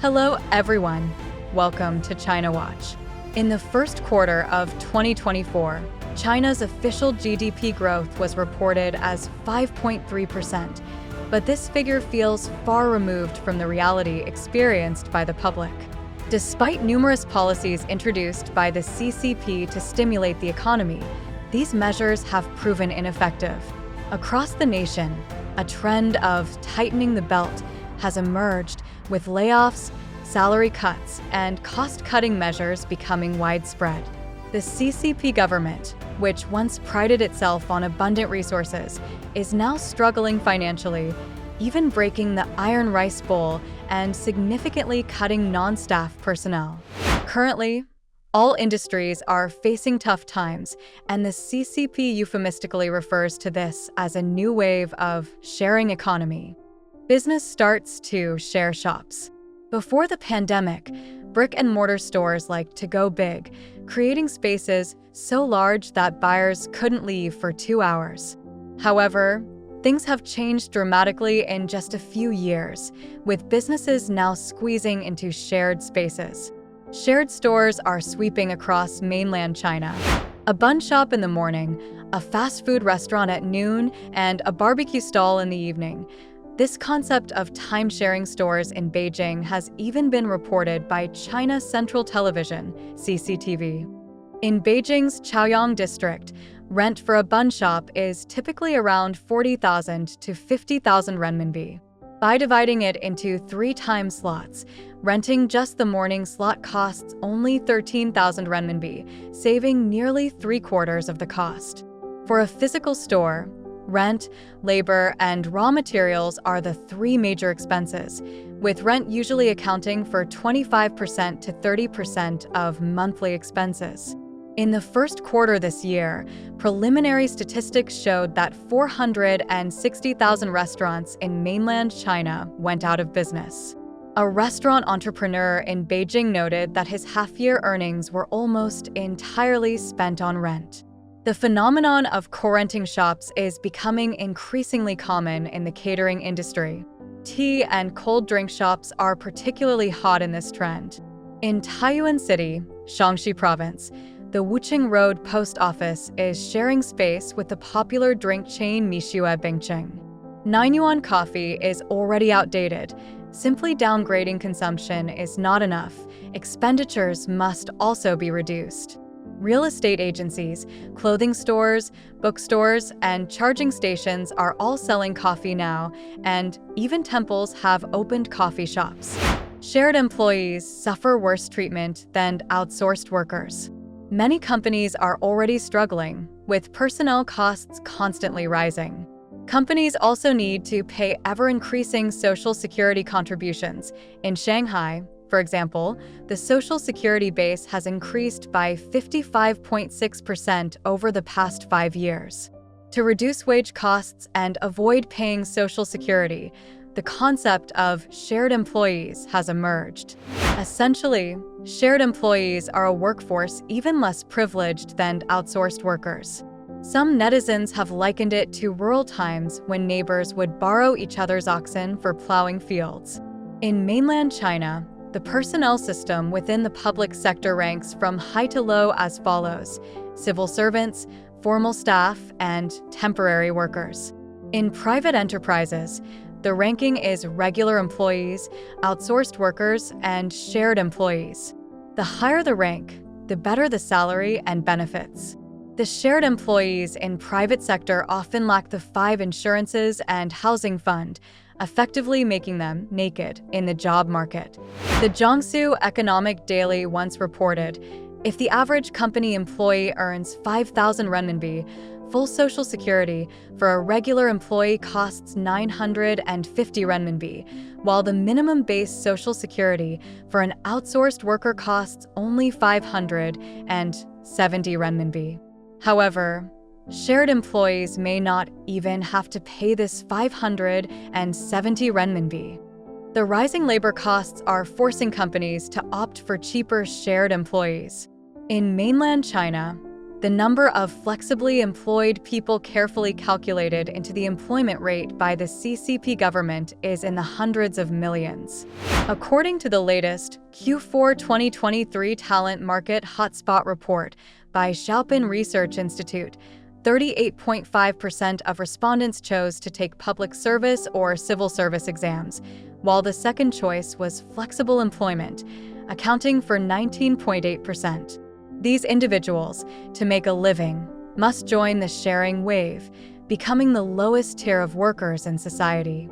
Hello, everyone. Welcome to China Watch. In the first quarter of 2024, China's official GDP growth was reported as 5.3%, but this figure feels far removed from the reality experienced by the public. Despite numerous policies introduced by the CCP to stimulate the economy, these measures have proven ineffective. Across the nation, a trend of tightening the belt has emerged, with layoffs, salary cuts, and cost-cutting measures becoming widespread. The CCP government, which once prided itself on abundant resources, is now struggling financially, even breaking the iron rice bowl and significantly cutting non-staff personnel. Currently, all industries are facing tough times, and the CCP euphemistically refers to this as a new wave of sharing economy. Business starts to share shops. Before the pandemic, brick-and-mortar stores liked to go big, creating spaces so large that buyers couldn't leave for 2 hours. However, things have changed dramatically in just a few years, with businesses now squeezing into shared spaces. Shared stores are sweeping across mainland China. A bun shop in the morning, a fast food restaurant at noon, and a barbecue stall in the evening. This concept of time-sharing stores in Beijing has even been reported by China Central Television, CCTV. In Beijing's Chaoyang district, rent for a bun shop is typically around 40,000 to 50,000 renminbi. By dividing it into 3 time slots, renting just the morning slot costs only 13,000 renminbi, saving nearly 3/4 of the cost. For a physical store, rent, labor, and raw materials are the 3 major expenses, with rent usually accounting for 25% to 30% of monthly expenses. In the first quarter this year, preliminary statistics showed that 460,000 restaurants in mainland China went out of business. A restaurant entrepreneur in Beijing noted that his half-year earnings were almost entirely spent on rent. The phenomenon of co-renting shops is becoming increasingly common in the catering industry. Tea and cold drink shops are particularly hot in this trend. In Taiyuan City, Shaanxi Province, the Wuqing Road post office is sharing space with the popular drink chain Mishue Bingqing. 9 yuan coffee is already outdated. Simply downgrading consumption is not enough. Expenditures must also be reduced. Real estate agencies, clothing stores, bookstores, and charging stations are all selling coffee now, and even temples have opened coffee shops. Shared employees suffer worse treatment than outsourced workers. Many companies are already struggling, with personnel costs constantly rising. Companies also need to pay ever-increasing social security contributions. In Shanghai, for example, the social security base has increased by 55.6% over the past 5 years. To reduce wage costs and avoid paying social security, the concept of shared employees has emerged. Essentially, shared employees are a workforce even less privileged than outsourced workers. Some netizens have likened it to rural times when neighbors would borrow each other's oxen for plowing fields. In mainland China, the personnel system within the public sector ranks from high to low as follows: civil servants, formal staff, and temporary workers. In private enterprises, the ranking is regular employees, outsourced workers, and shared employees. The higher the rank, the better the salary and benefits. The shared employees in private sector often lack the 5 insurances and housing fund, effectively making them naked in the job market. The Jiangsu Economic Daily once reported, if the average company employee earns 5,000 renminbi, full social security for a regular employee costs 950 renminbi, while the minimum base social security for an outsourced worker costs only 570 renminbi. However, shared employees may not even have to pay this 570 renminbi. The rising labor costs are forcing companies to opt for cheaper shared employees. In mainland China, The number of flexibly employed people carefully calculated into the employment rate by the CCP government is in the hundreds of millions. According to the latest Q4 2023 Talent Market Hotspot Report by Xiaopin Research Institute, 38.5% of respondents chose to take public service or civil service exams, while the second choice was flexible employment, accounting for 19.8%. These individuals, to make a living, must join the sharing wave, becoming the lowest tier of workers in society.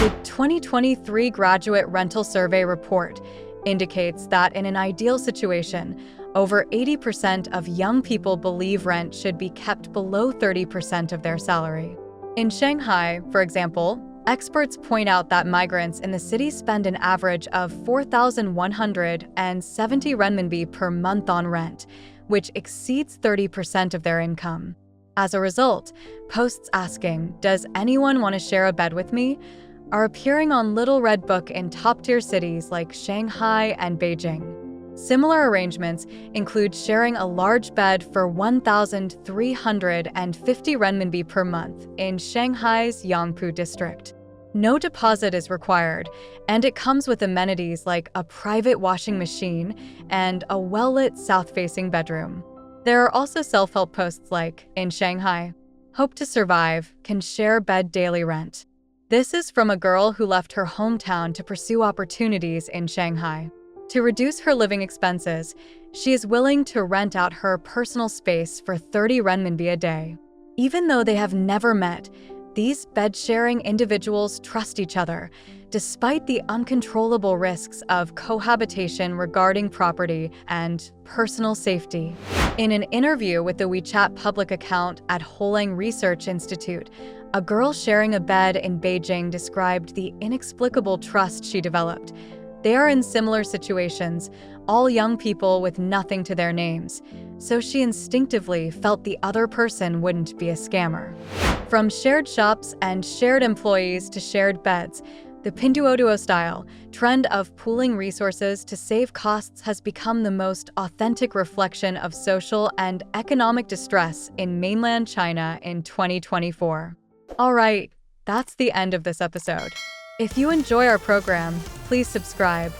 The 2023 Graduate Rental Survey report indicates that in an ideal situation, over 80% of young people believe rent should be kept below 30% of their salary. In Shanghai, for example, experts point out that migrants in the city spend an average of 4,170 renminbi per month on rent, which exceeds 30% of their income. As a result, posts asking, "Does anyone want to share a bed with me?" are appearing on Little Red Book in top-tier cities like Shanghai and Beijing. Similar arrangements include sharing a large bed for 1,350 renminbi per month in Shanghai's Yangpu district. No deposit is required, and it comes with amenities like a private washing machine and a well-lit south-facing bedroom. There are also self-help posts like, in Shanghai, "Hope to survive, can share bed daily rent." This is from a girl who left her hometown to pursue opportunities in Shanghai. To reduce her living expenses, she is willing to rent out her personal space for 30 renminbi a day. Even though they have never met, these bed-sharing individuals trust each other, despite the uncontrollable risks of cohabitation regarding property and personal safety. In an interview with the WeChat public account at Holang Research Institute, a girl sharing a bed in Beijing described the inexplicable trust she developed. They are in similar situations, all young people with nothing to their names, so she instinctively felt the other person wouldn't be a scammer. From shared shops and shared employees to shared beds, the Pinduoduo style trend of pooling resources to save costs has become the most authentic reflection of social and economic distress in mainland China in 2024. All right, that's the end of this episode. If you enjoy our program, please subscribe,